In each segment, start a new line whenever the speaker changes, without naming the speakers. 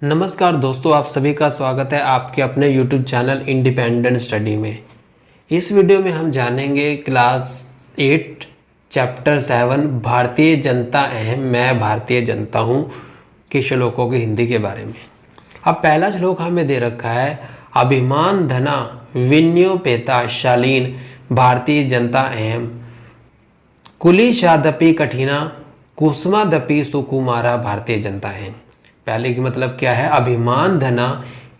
नमस्कार दोस्तों, आप सभी का स्वागत है आपके अपने YouTube चैनल इंडिपेंडेंट स्टडी में। इस वीडियो में हम जानेंगे क्लास 8 चैप्टर 7 भारतीय जनता अहम मैं भारतीय जनता हूँ के श्लोकों की हिंदी के बारे में। अब पहला श्लोक हमें दे रखा है, अभिमान धना विन्योपेता शालीन भारतीय जनता अहम कुलीशादपि कठिना कुसुमादपि सुकुमारा भारतीय जनता अहम। पहले की मतलब क्या है, अभिमान धना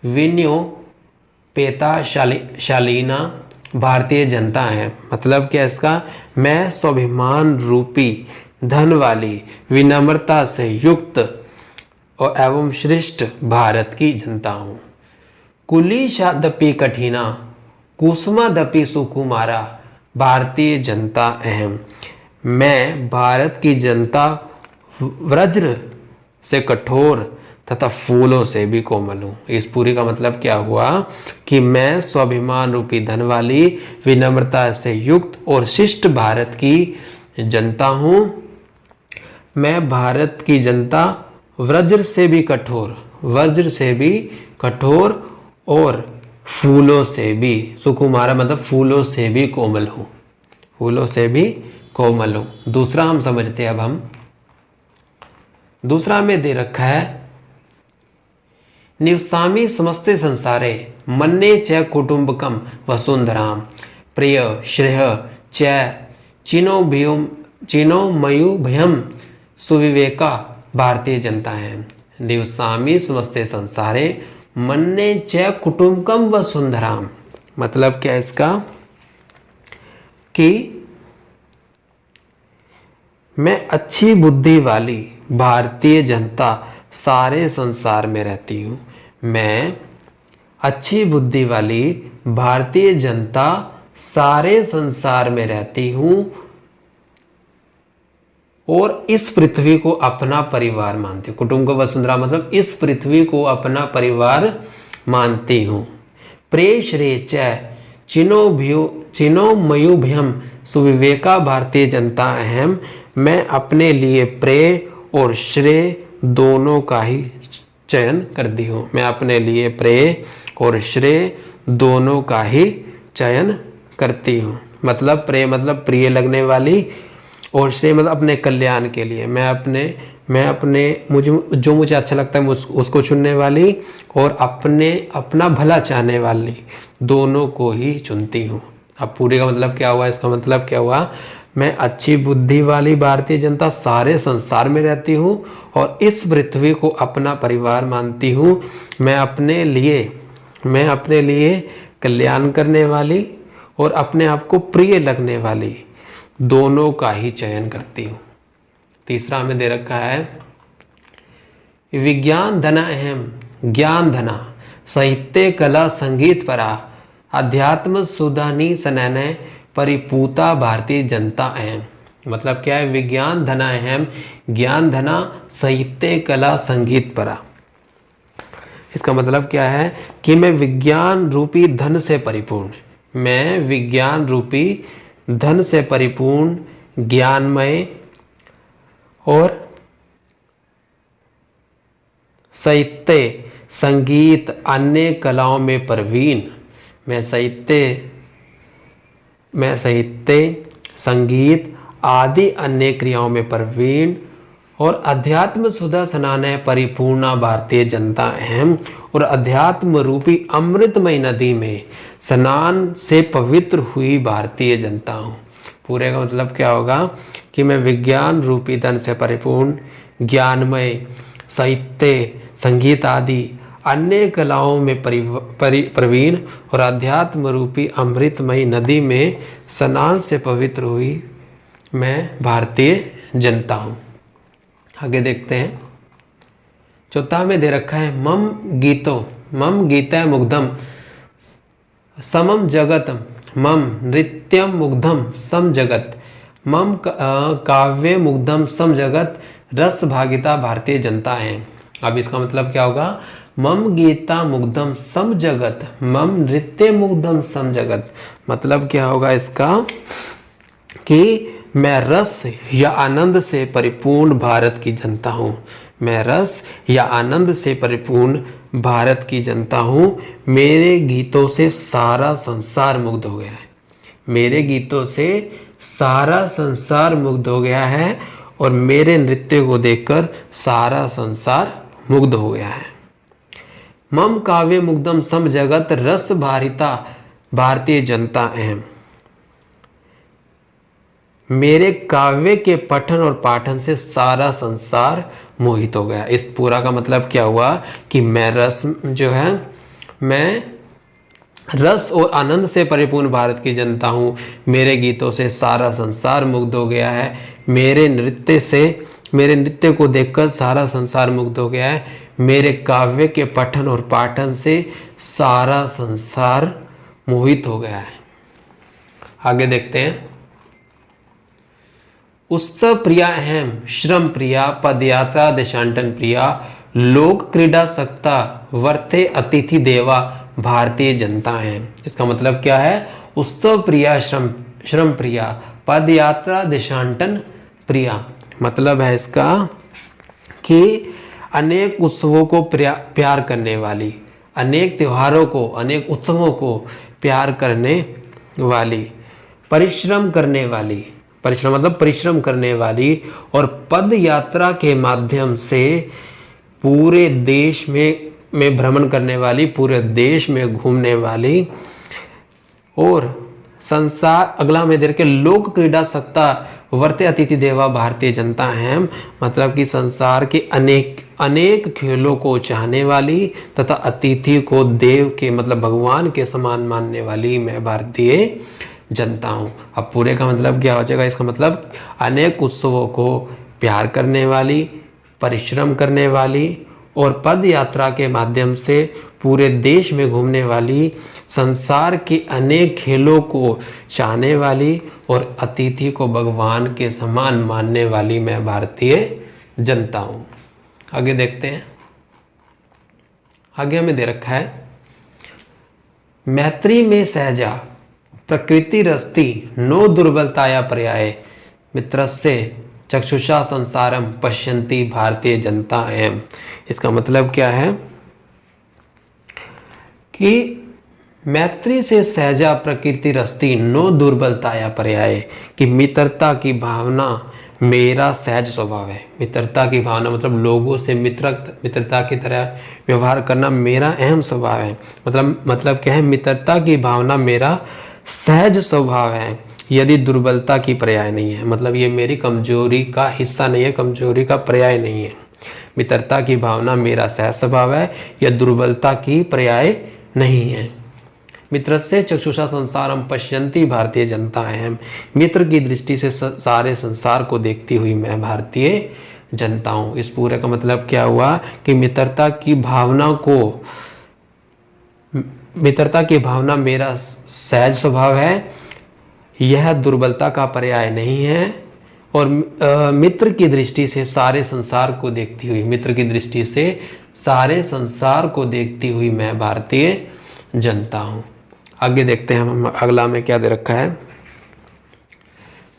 विन्यो पेता शालीना भारतीय जनता है। मतलब क्या इसका, मैं स्वाभिमान रूपी धन वाली विनम्रता से युक्त और एवं श्रेष्ठ भारत की जनता हूँ। कुलीशादपि कठिना कुसुमादपि सुकुमारा भारतीय जनता अहम। मैं भारत की जनता वज्र से कठोर तथा फूलों से भी कोमल हूँ। इस पूरी का मतलब क्या हुआ कि मैं स्वाभिमान रूपी धन वाली विनम्रता से युक्त और शिष्ट भारत की जनता हूँ। मैं भारत की जनता वज्र से भी कठोर और फूलों से भी, सुकुमारा मतलब फूलों से भी कोमल हूँ, फूलों से भी कोमल हूँ। दूसरा हम समझते हैं। अब हम दूसरा में दे रखा है, निवसामि समस्ते संसारे मन्ये च कुटुंबकम वसुंधराम प्रिय श्रेय च चिनो मयुभयम सुविवेका भारतीय जनता है। निवसामि समस्ते संसारे मन्ये च कुटुंबकम वसुंधराम। मतलब क्या इसका कि मैं अच्छी बुद्धि वाली भारतीय जनता सारे संसार में रहती हूँ। मैं अच्छी बुद्धि वाली भारतीय जनता सारे संसार में रहती हूँ और इस पृथ्वी को अपना परिवार मानती हूँ। कुटुंब को वसुंधरा मतलब इस पृथ्वी को अपना परिवार मानती हूँ। प्रे श्रेय चिनो मयुभ्यम सुविवेका भारतीय जनता अहम। मैं अपने लिए प्रेय और श्रेय दोनों का ही चयन करती हूँ। मैं अपने लिए प्रेय और श्रेय दोनों का ही चयन करती हूँ। मतलब प्रेय मतलब प्रिय लगने वाली और श्रेय मतलब अपने कल्याण के लिए। मैं अपने मुझे अच्छा लगता है उसको चुनने वाली और अपना भला चाहने वाली दोनों को ही चुनती हूँ। अब पूरे का मतलब क्या हुआ, इसका मतलब क्या हुआ, मैं अच्छी बुद्धि वाली भारतीय जनता सारे संसार में रहती हूँ और इस पृथ्वी को अपना परिवार मानती हूँ। मैं अपने लिए कल्याण करने वाली और अपने आप को प्रिय लगने वाली दोनों का ही चयन करती हूँ। तीसरा हमें दे रखा है, विज्ञान धना अहम ज्ञान धना साहित्य कला संगीत परा अध्यात्म सुधानी सनैन परिपूता भारतीय जनता अहम। मतलब क्या है, विज्ञान धना अहम ज्ञान धना साहित्य कला संगीत परा। इसका मतलब क्या है कि मैं विज्ञान रूपी धन से परिपूर्ण, मैं विज्ञान रूपी धन से परिपूर्ण ज्ञानमय और साहित्य संगीत अन्य कलाओं में प्रवीण। मैं साहित्य संगीत आदि अन्य क्रियाओं में प्रवीण और अध्यात्म सुधा स्नान परिपूर्णा भारतीय जनता अहम। और अध्यात्म रूपी अमृतमय नदी में स्नान से पवित्र हुई भारतीय जनता हूँ। पूरे का मतलब क्या होगा कि मैं विज्ञान रूपी धन से परिपूर्ण ज्ञानमय साहित्य संगीत आदि अन्य कलाओं में प्रवीण और अध्यात्म रूपी अमृतमयी नदी में स्नान से पवित्र हुई मैं भारतीय जनता हूँ। आगे देखते हैं। चौथा में दे रखा है, मम गीता मुग्धम समम जगत मम नृत्यम मुग्धम सम जगत मम काव्य मुग्धम सम जगत रस भागिता भारतीय जनता है। अब इसका मतलब क्या होगा, मम गीता मुग्धम सम जगत मम नृत्य मुग्धम सम जगत। मतलब क्या होगा इसका कि मैं रस या आनंद से परिपूर्ण भारत की जनता हूँ। मैं रस या आनंद से परिपूर्ण भारत की जनता हूँ। मेरे गीतों से सारा संसार मुग्ध हो गया है। मेरे गीतों से सारा संसार मुग्ध हो गया है और मेरे नृत्य को देखकर सारा संसार मुग्ध हो गया है। मम काव्य मुग्धम सम जगत रस भारिता भारतीय जनता अहम। मेरे काव्य के पठन और पाठन से सारा संसार मोहित हो गया। इस पूरा का मतलब क्या हुआ कि मैं रस जो है, मैं रस और आनंद से परिपूर्ण भारत की जनता हूँ। मेरे गीतों से सारा संसार मुग्ध हो गया है। मेरे नृत्य को देखकर सारा संसार मुग्ध हो गया है। मेरे काव्य के पठन और पाठन से सारा संसार मोहित हो गया है। आगे देखते हैं। उत्सव प्रिया अहम श्रम प्रिया पदयात्रा देशांटन प्रिया लोक क्रीड़ा सकता वर्ते अतिथि देवा भारतीय जनता है। इसका मतलब क्या है? उत्सव प्रिया श्रम प्रिया पदयात्रा देशांटन प्रिया। मतलब है इसका कि अनेक उत्सवों को प्यार करने वाली, अनेक त्योहारों को, अनेक उत्सवों को प्यार करने वाली, परिश्रम करने वाली, परिश्रम मतलब परिश्रम करने वाली और पद यात्रा के माध्यम से पूरे देश में भ्रमण करने वाली, पूरे देश में घूमने वाली और संसार अगला में देर के लोक क्रीड़ा सकता वर्ते अतिथि देवा भारतीय जनता है। मतलब कि संसार के अनेक खेलों को चाहने वाली तथा अतिथि को देव के मतलब भगवान के समान मानने वाली मैं भारतीय जनता हूँ। अब पूरे का मतलब क्या हो जाएगा? इसका मतलब अनेक उत्सवों को प्यार करने वाली, परिश्रम करने वाली और पद यात्रा के माध्यम से पूरे देश में घूमने वाली, संसार के अनेक खेलों को चाहने वाली और अतिथि को भगवान के समान मानने वाली मैं भारतीय जनता हूँ। आगे देखते हैं। आगे हमें दे रखा है, मैत्री में सहजा प्रकृति रस्ती नो दुर्बलताया पर्याय मित्रस्य चक्षुषा संसारम पश्यन्ति भारतीय जनता एम। इसका मतलब क्या है कि मैत्री से सहजा प्रकृति रस्ती नो दुर्बलताया पर्याय, कि मित्रता की भावना मेरा सहज स्वभाव है। मित्रता की भावना मतलब लोगों से मित्रता की तरह व्यवहार करना मेरा अहम स्वभाव है। मतलब क्या है? मित्रता की भावना मेरा सहज स्वभाव है, यदि दुर्बलता की पर्याय नहीं है। मतलब ये मेरी कमजोरी का हिस्सा नहीं है, कमजोरी का पर्याय नहीं है। मित्रता की भावना मेरा सहज स्वभाव है, यह दुर्बलता की पर्याय नहीं है। मित्रस्य चक्षुषा संसारम पश्यन्ति भारतीय जनता अहम। मित्र की दृष्टि से सारे संसार को देखती हुई मैं भारतीय जनता हूँ। इस पूरे का मतलब क्या हुआ कि मित्रता की भावना मेरा सहज स्वभाव है, यह दुर्बलता का पर्याय नहीं है। और मित्र की दृष्टि से सारे संसार को देखती हुई, मित्र की दृष्टि से सारे संसार को देखती हुई मैं भारतीय जनता हूँ। आगे देखते हैं हम अगला में क्या दे रखा है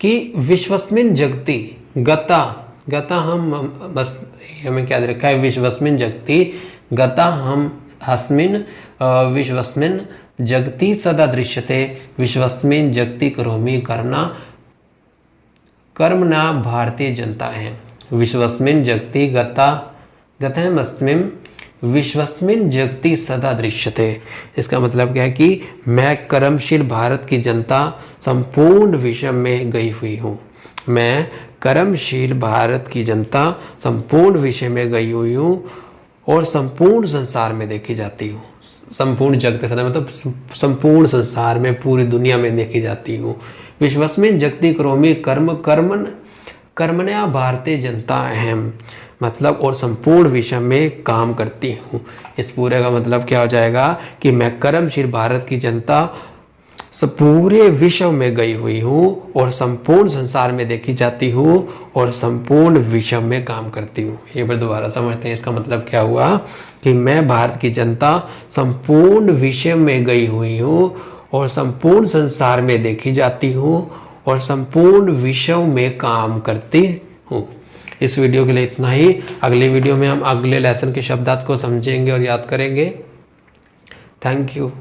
कि विश्वस्मिन जगति गता हम बस हमें क्या दे रखा है? विश्वस्मिन जगति गता हम हस्मिन विश्वस्मिन जगति सदा दृश्यते विश्वस्मिन जगति करोमि कर्मणा भारतीय जनता है। विश्वस्मिन जगति गतमस्मिन विश्वस्मिन जगति सदा दृश्यते। इसका मतलब क्या है कि मैं कर्मशील भारत की जनता संपूर्ण विश्व में गई हुई हूँ। मैं कर्मशील भारत की जनता संपूर्ण विश्व में गई हुई हूँ और संपूर्ण संसार में देखी जाती हूँ। संपूर्ण जगत सदा मतलब संपूर्ण संसार में, पूरी दुनिया में देखी जाती हूँ। विश्वस्मिन जगति करोमि कर्मण्या भारतीय जनता अहम। मतलब और संपूर्ण विश्व में काम करती हूँ। इस पूरे का मतलब क्या हो जाएगा कि मैं कर्मशील भारत की जनता पूरे विश्व में गई हुई हूँ और संपूर्ण संसार में देखी जाती हूँ और संपूर्ण विश्व में काम करती हूँ। ये बार दोबारा समझते हैं। इसका मतलब क्या हुआ कि मैं भारत की जनता संपूर्ण विश्व में गई हुई हूँ और संपूर्ण संसार में देखी जाती हूँ और संपूर्ण विषयों में काम करती हूँ। इस वीडियो के लिए इतना ही। अगली वीडियो में हम अगले लेसन के शब्दार्थ को समझेंगे और याद करेंगे। Thank you.